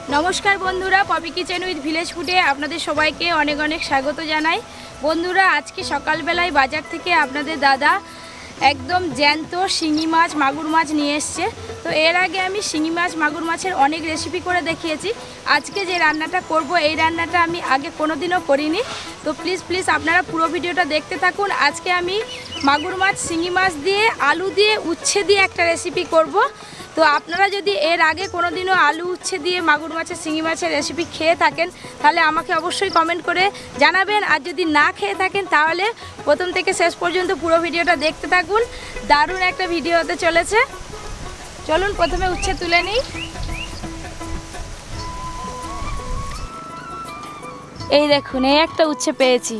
नमस्कार बंधुरा puppy kitchen with village ফুডে আপনাদের সবাইকে অনেক অনেক স্বাগত জানাই। বন্ধুরা আজকে সকালবেলায় বাজার থেকে আপনাদের দাদা একদম জ্যান্ত শিঙি মাছ মাগুর মাছ নিয়ে এসছে। তো এর আগে আমি শিঙি মাছ মাগুর মাছের অনেক রেসিপি করে দেখিয়েছি। আজকে যে রান্নাটা করব এই রান্নাটা আমি আগে কোনোদিনও করিনি। তো প্লিজ আপনারা পুরো ভিডিওটা দেখতে থাকুন। আজকে আমি মাগুর মাছ শিঙি মাছ দিয়ে আলু দিয়ে উচ্ছে দিয়ে একটা রেসিপি করব। তো আপনারা যদি এর আগে কোনোদিনও আলু উচ্ছে দিয়ে মাগুর মাছের শিঙি মাছের রেসিপি খেয়ে থাকেন তাহলে আমাকে অবশ্যই কমেন্ট করে জানাবেন। আর যদি না খেয়ে থাকেন তাহলে প্রথম থেকে শেষ পর্যন্ত পুরো ভিডিওটা দেখতে থাকুন। দারুণ একটা ভিডিও হতে চলেছে। চলুন প্রথমে উচ্ছে তুলে নিই। এই দেখুন এই একটা উচ্ছে পেয়েছি।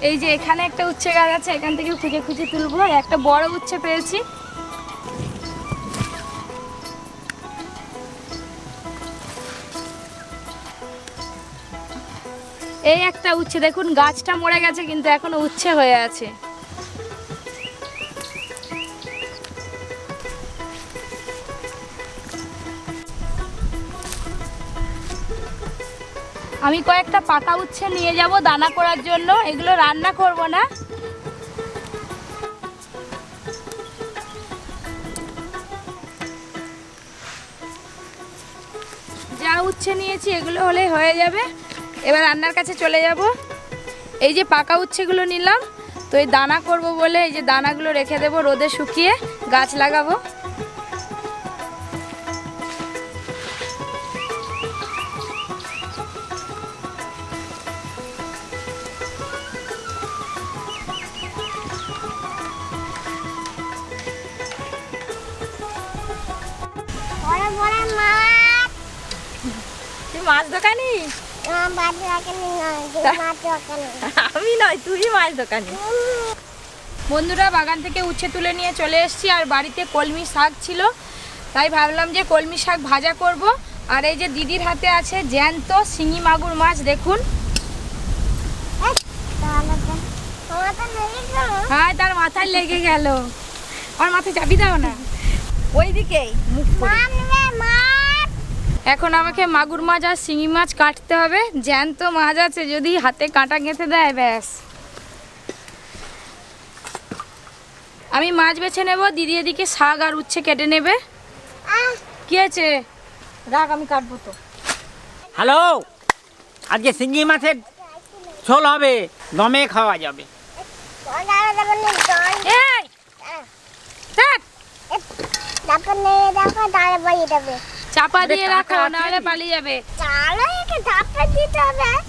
এই যে এখানে একটা উচ্ছে গাছ আছে, এখান থেকে খুঁজে খুঁজে তুলবো। একটা বড় উচ্ছে পেয়েছি। এই একটা উচ্ছে দেখুন, গাছটা মরে গেছে কিন্তু এখনো উচ্ছে হয়ে আছে। আমি কয়েকটা পাকা উচ্ছে নিয়ে যাব দানা করার জন্য, এগুলো রান্না করব না। যা উচ্ছে নিয়েছি এগুলো হলেই হয়ে যাবে। এবার রান্নার কাছে চলে যাব। এই যে পাকা উচ্ছেগুলো নিলাম, তো এই দানা করব বলে এই যে দানাগুলো রেখে দেব, রোদে শুকিয়ে গাছ লাগাবো। তুই মাছ দোকানি? আমি নয়, তুই মাছ দোকানি। বন্ধুরা বাগান থেকে উচ্ছে তুলে নিয়ে চলে এসেছি। আর বাড়িতে কলমি শাক ছিল, তাই ভাবলাম যে কলমি শাক ভাজা করব। আর এই যে দিদির হাতে আছে জ্যান্ত শিঙি মাগুর মাছ, দেখুন। হ্যাঁ, তার মাথায় লেগে গেল। আমার মাথায় চাবি দাও না, ওইদিকেই মুখ করে। এখন আমাকে মাগুর মাছ আর শিঙি মাছ কাটতে হবে। জ্যান্ত মাছ আছে, যদি হাতে কাঁটা গেঁথে দেয় ব্যাস। আমি মাছ বেছে নেব, দিদি এদিকে শাক আর উচ্ছে কেটে নেবে। কি আছে? রাখ, আমি কাটবো তো। হ্যালো, আজকে শিঙি মাছের ঝোল হবে, দমে খাওয়া যাবে। এই, থাক। চাপা দিয়ে রাখো, নাহলে পালিয়ে যাবে।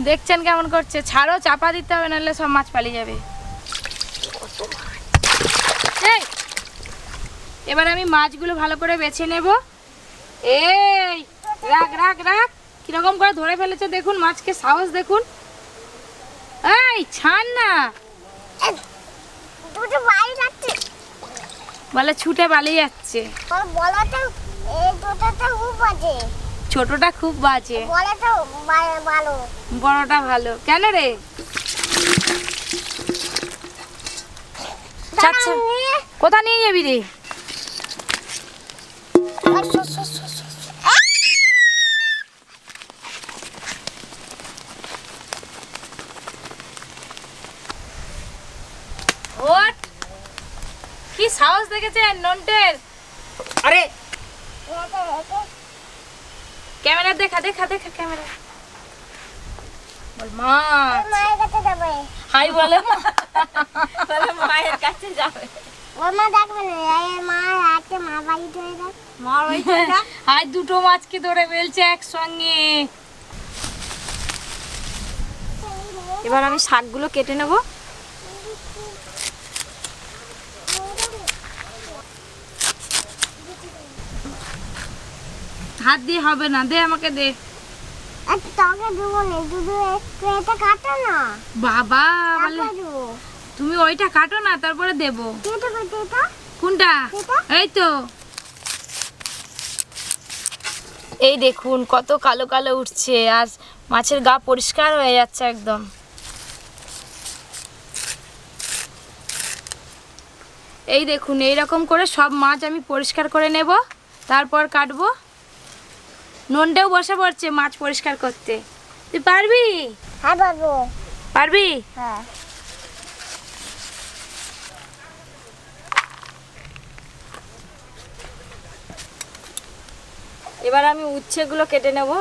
দেখছেন কেমন করছে? ছাড়ো, চাপা দিতে হবে, নাহলে সব মাছ পালিয়ে যাবে। এবার আমি মাছগুলো ভালো করে বেছে নেব। এই রাখ রাখ রাখ, কিরকম করে ধরে ফেলেছে দেখুন মাছকে, সাহস দেখুন। এই ছাড় না, বলে ছুটে পালিয়ে যাচ্ছে। ছোটটা খুব বাজে, বড়টা ভালো। কেন রে? কোথা নিয়ে যাবি রে? ওট, কি সাহস দেখেছেন নন্টের? আরে ক্যামেরা দেখা দেখা দেখা, ক্যামেরা বল মা হাই বলে, বলে মায়ের কাছে যাবে। হাই দুটো মাছকে ধরে ফেলছে একসঙ্গে। এবার আমি শাকগুলো কেটে নেব। হাত দিয়ে হবে না, দে আমাকে দে। বাবা বলে তুমি ওইটা কাটো না, তারপরে দেব। কোনটা? এই তো। এই দেখুন কত কালো কালো উঠছে, আর মাছের গা পরিষ্কার হয়ে যাচ্ছে একদম। এই দেখুন এই রকম করে সব মাছ আমি পরিষ্কার করে নেব। তারপর কাটবো। নন্ডেও বসে পড়ছে মাছ পরিষ্কার করতে। তুই পারবি? হ্যাঁ পারবো। পারবি? হ্যাঁ। এবার আমি উচ্ছেগুলো কেটে নেব।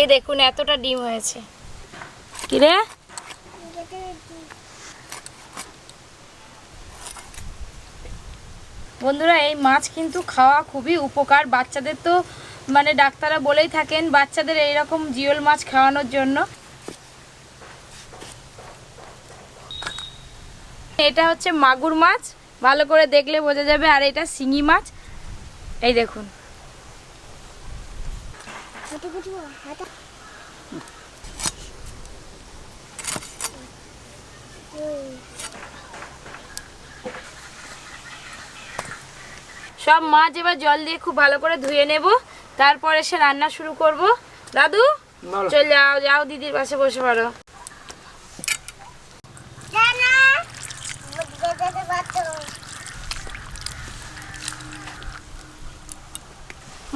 এই দেখুন এতটা ডিম হয়েছে। কি রে? বন্ধুরা এই মাছ কিন্তু খাওয়া খুবই উপকার। বাচ্চাদের তো মানে ডাক্তাররা বলেই থাকেন বাচ্চাদের এইরকম জিওল মাছ খাওয়ানোর জন্য। এটা হচ্ছে মাগুর মাছ, ভালো করে দেখলে বোঝা যাবে। আর এটা শিঙি মাছ, এই দেখুন। সব মাছ এবার জল দিয়ে খুব ভালো করে ধুয়ে নেব, তারপর এসে রান্না শুরু করব। দাদু চল যাও, যাও দিদির পাশে বসে পড়ো।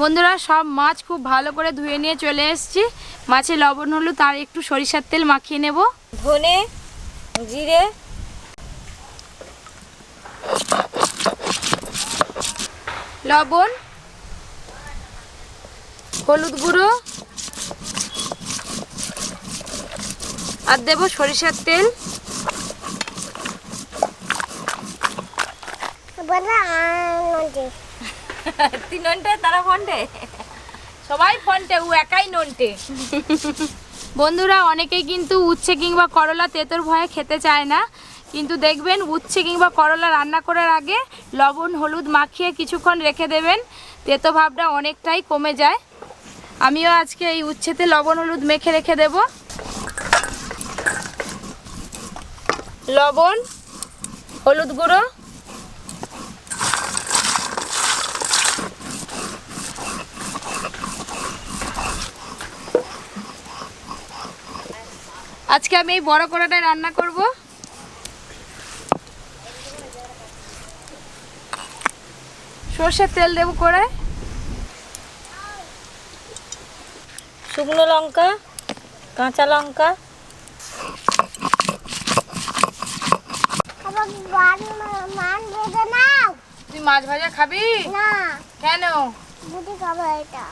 বন্ধুরা সব মাছ খুব ভালো করে ধুয়ে নিয়ে চলে এসেছি। মাছে লবণ হলুদ আর একটু সরিষার তেল মাখিয়ে নেব। ধনে জিরে লবণ হলুদ গুঁড়ো আর দেব সরিষার তেল। তুই নন্টে তারা ফন্টে, সবাই ফন্টে, ও একাই নন্টে। বন্ধুরা অনেকেই কিন্তু উচ্ছে কিংবা করলা তেঁতোর ভয়ে খেতে চায় না, কিন্তু দেখবেন উচ্ছে কিংবা করলা রান্না করার আগে লবণ হলুদ মাখিয়ে কিছুক্ষণ রেখে দেবেন, তেঁতো ভাবটা অনেকটাই কমে যায়। আমিও আজকে এই উচ্ছেতে লবণ হলুদ মেখে রেখে দেব। লবণ হলুদ গুঁড়ো আজকে আমি এই বড় কড়াটায় রান্না করব। সর্ষের তেল দেব কড়ায়, শুকনো লঙ্কা কাঁচা লঙ্কা তুই মাছ ভাজা খাবি না? কেন? বুটি খাবো এটা।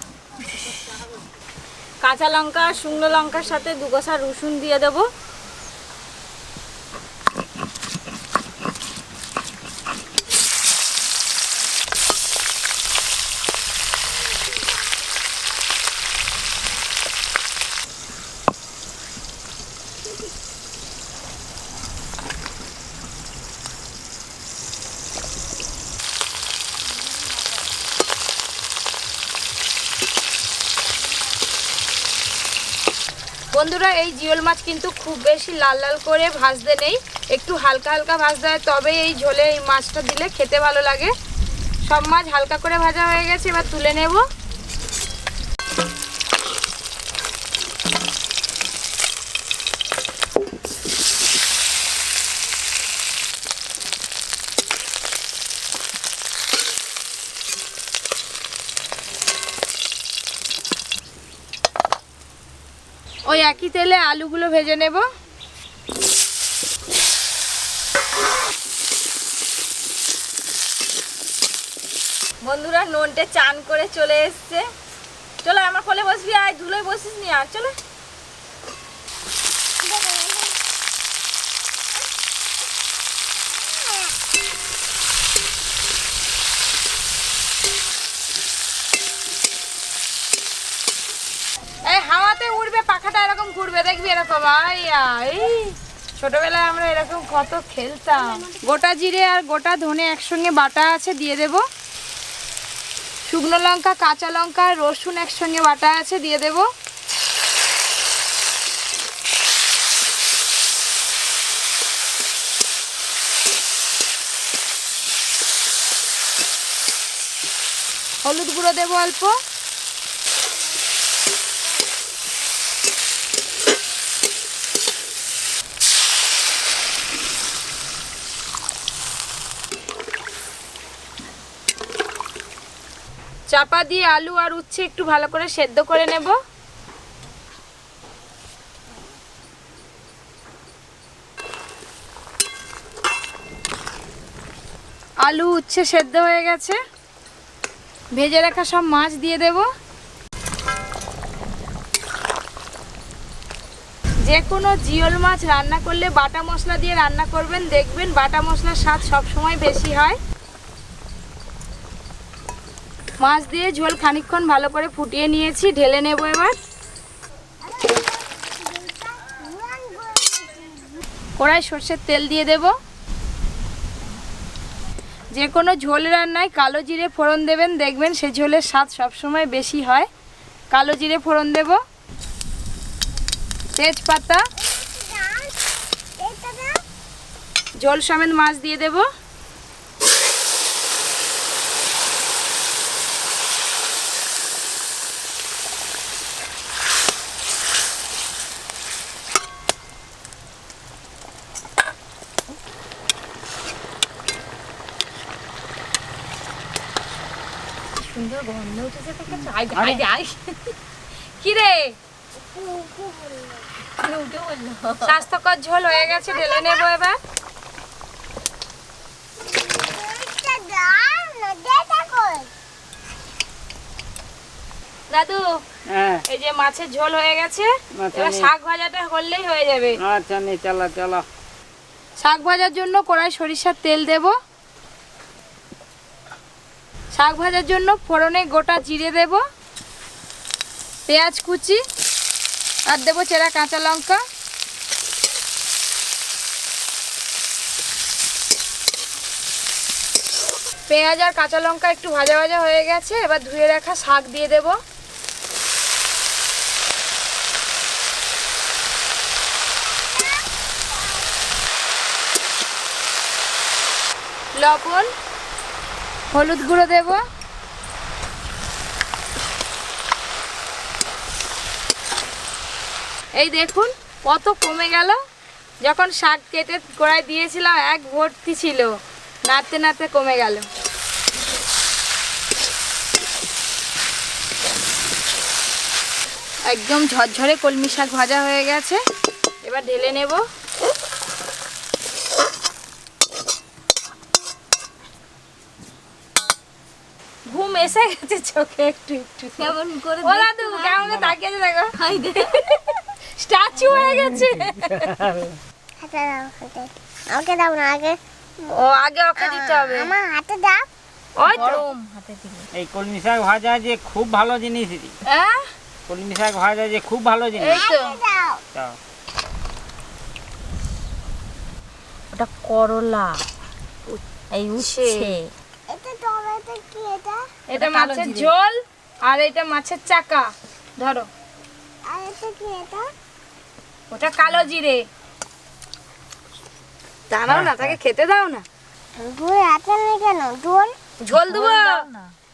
কাঁচা লঙ্কা শুকনো লঙ্কার সাথে দু কোয়া রসুন দিয়ে দেব। বন্ধুরা এই জিওল মাছ কিন্তু খুব বেশি লাল লাল করে ভাজতে নেই, একটু হালকা হালকা ভাজতে হয়, তবে এই ঝোলে এই মাছটা দিলে খেতে ভালো লাগে। সব মাছ হালকা করে ভাজা হয়ে গেছে, এবার তুলে নেব। ওই একই তেলে আলুগুলো ভেজে নেব। বন্ধুরা নন্টে চান করে চলে এসছে। চলো আমার কোলে বসবি, আয় ধুলোয় বসিস নি, আর চলো। এই হাওয়াতে উড়বে, পাখাটা এরকম ঘুরবে, দেখবি এরকম। এই ছোটবেলায় আমরা এরকম কত খেলতাম। গোটা জিরে আর গোটা ধনে একসঙ্গে বাটা আছে, দিয়ে দেব। শুকনো লঙ্কা কাঁচা লঙ্কা রসুন একসঙ্গে বাটা আছে, দিয়ে দেব। হলুদ গুঁড়ো দেবো অল্প, চাপা দিয়ে আলু আর উচ্ছে একটু ভালো করে সেদ্ধ করে নেব। আলু উচ্ছে সেদ্ধ হয়ে গেছে, ভেজে রাখা সব মাছ দিয়ে দেব। যে কোনো জিওল মাছ রান্না করলে বাটা মশলা দিয়ে রান্না করবেন, দেখবেন বাটা মশলার স্বাদ সবসময় বেশি হয়। মাছ দিয়ে ঝোল খানিকক্ষণ ভালো করে ফুটিয়ে নিয়েছি, ঢেলে নেব এবার। কড়াই সর্ষের তেল দিয়ে দেব। যে কোনো ঝোল রান্নায় কালো জিরে ফোড়ন দেবেন, দেখবেন সে ঝোলের স্বাদ সবসময় বেশি হয়। কালো জিরে ফোড়ন দেব, তেজপাতা, ঝোল সমেত মাছ দিয়ে দেব। সুন্দর গন্ধ উঠেছে থেকে কি রে, স্বাস্থ্যকর ঝোল হয়ে গেছে, ঢেলে নেবো এবার। দাদু এই যে মাছের ঝোল হয়ে গেছে, এবার শাক ভাজাটা করলেই হয়ে যাবে। আচ্ছা নে, চলো চলো। শাক ভাজার জন্য কড়াই সরিষার তেল দেব। শাক ভাজার জন্য ফোড়নে গোটা জিরে দেব, পেঁয়াজ কুচি আর দেবো চেরা কাঁচা লঙ্কা। পেঁয়াজ আর কাঁচা লঙ্কা একটু ভাজা ভাজা হয়ে গেছে, এবার ধুয়ে রাখা শাক দিয়ে দেব। লবণ, হলুদ গুঁড়ো দেব, এই দেখুন কত কমে গেল। যখন শাক কেটে কড়াই দিয়েছিলাম এক ভর্তি ছিল, নাড়তে নাড়তে কমে গেল। একদম ঝরঝরে কলমি শাক ভাজা হয়ে গেছে, এবার ঢেলে নেব। ঘুম এসে গেছে চোখে একটু একটু, কেমন করে ওলা দু কেমন করে তাকিয়ে আছে দেখো, হাই দে স্ট্যাচু হয়ে গেছে। আমাকে দাও না আগে, ও আগে ওকে দিতে হবে, আমার হাতে দাও। ওই তো হাতে দিলে। এই কলমি শাক ভাজা যে খুব ভালো জিনিস, হ্যাঁ কলমি শাক ভাজা যে খুব ভালো জিনিস। এই তো দাও। দাও। ওটা করলা, এই উচ্ছে, এটা টমেটো কি এটা? এটা মাছের ঝোল আর এটা মাছের চাকা। ধরো, আর এটা কি এটা? ওটা কালো জিরে। দাঁড়াও না, তাকে খেতে দাও না। ঝোল হাতে নেই কেন? ঝোল ঝোল দেবো?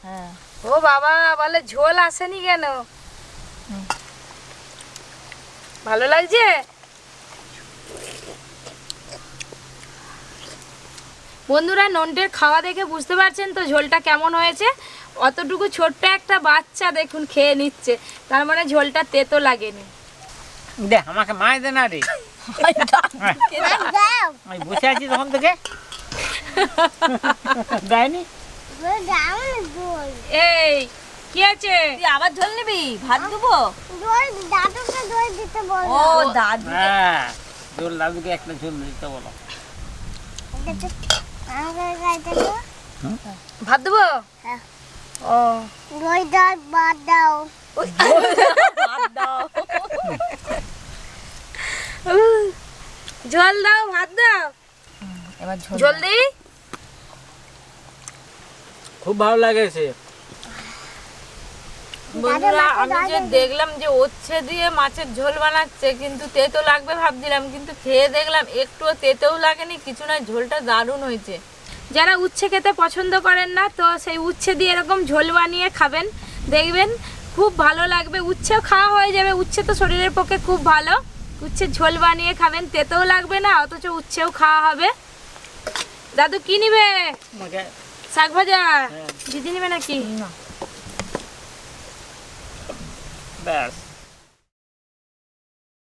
হ্যাঁ ও বাবা, বলে ঝোল আসেনি কেন? ভালো লাগছে? বন্ধুরা, নন্টের খাওয়া দেখে বুঝতে পারছেন তো ঝোলটা কেমন হয়েছে। অতটুকু ছোট্ট একটা বাচ্চা দেখুন খেয়ে নিচ্ছে, তার মানে ঝোলটা তেতো লাগেনি। দে আমাকে মায় দে না রে, দাও। আমি বসে আছি তখন থেকে দেয়নি। ঝোল দাও না ঝোল। এই কি আছে? তুই আবার ঝোল নিবি? ভাত দেবো? ঝোল দাদুকে ঝোল দিতে বলো। ও দাদু, হ্যাঁ, ঝোল দাদুকে একটা ঝোল দিতে বলো। আমাকে গাইতে দাও। ভাত দেবো? হ্যাঁ। ও দই দাও, ভাত দাও। ভাত দাও। ঝোল দাও, ভাত দাও। এবার ঝোল দিই? খুব ভালো লাগেছে। বন্ধুরা, আমি যে দেখলাম যে উচ্ছে দিয়ে মাছের ঝোল বানাচ্ছে, কিন্তু তেতো লাগবে ভাবছিলাম, কিন্তু খেয়ে দেখলাম একটুও তেতেও লাগেনি, কিছু না, ঝোলটা দারুণ হয়েছে। যারা উচ্ছে খেতে পছন্দ করেন না, তো সেই উচ্ছে দিয়ে এরকম ঝোল বানিয়ে খাবেন, দেখবেন খুব ভালো লাগবে। উচ্ছেও খাওয়া হয়ে যাবে, উচ্ছে তো শরীরের পক্ষে খুব ভালো। উচ্ছে ঝোল বানিয়ে খাবেন, তেতেও লাগবে না, অথচ উচ্ছেও খাওয়া হবে। দাদু কি নিবে? শাক ভাজা। দিদি নিবে নাকি? ব্যাস।